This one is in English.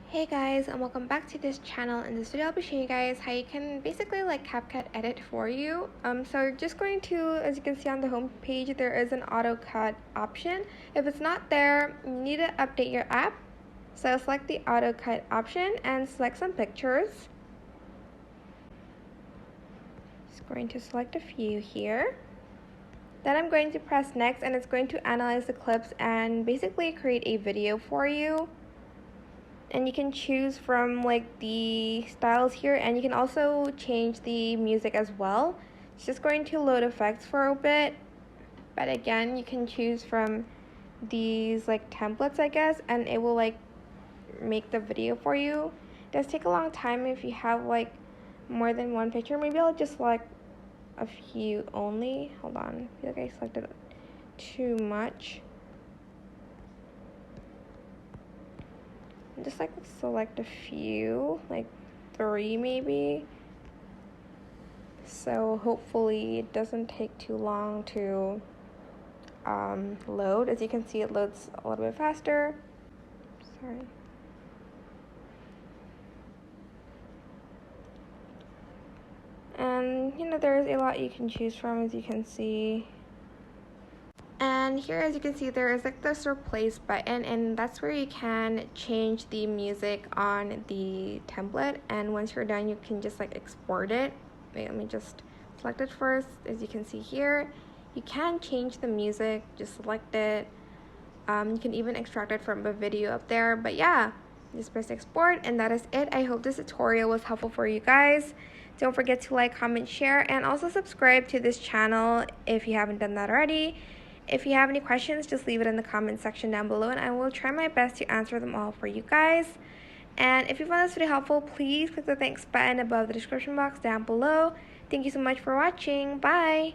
Hey guys, and welcome back to this channel. In this video I'll be showing you guys how you can basically like CapCut edit for you. So you're just going to, as you can see on the home page, there is an auto cut option. If it's not there, you need to update your app. So select the auto cut option and select some pictures. Just going to select a few here. Then I'm going to press next, and it's going to analyze the clips and basically create a video for you. And you can choose from like the styles here, and you can also change the music as well. It's just going to load effects for a bit, but again, you can choose from these like templates, I guess, and it will like make the video for you. It does take a long time if you have like more than one picture. Maybe I'll just select a few only. Hold on, I feel like I selected too much. Just like select a few, like 3 maybe. So hopefully it doesn't take too long to load. As you can see, it loads a little bit faster. Sorry. And there's a lot you can choose from, as you can see. And here, as you can see, there is like this replace button, and that's where you can change the music on the template. And once you're done, you can just like export it. Wait, let me just select it first. As you can see here, you can change the music, just select it. You can even extract it from a video up there, but yeah, just press export, and that is it. I hope this tutorial was helpful for you guys. Don't forget to like, comment, share, and also subscribe to this channel if you haven't done that already. If you have any questions, just leave it in the comment section down below, and I will try my best to answer them all for you guys. And if you found this video helpful, please click the thanks button above the description box down below. Thank you so much for watching. Bye!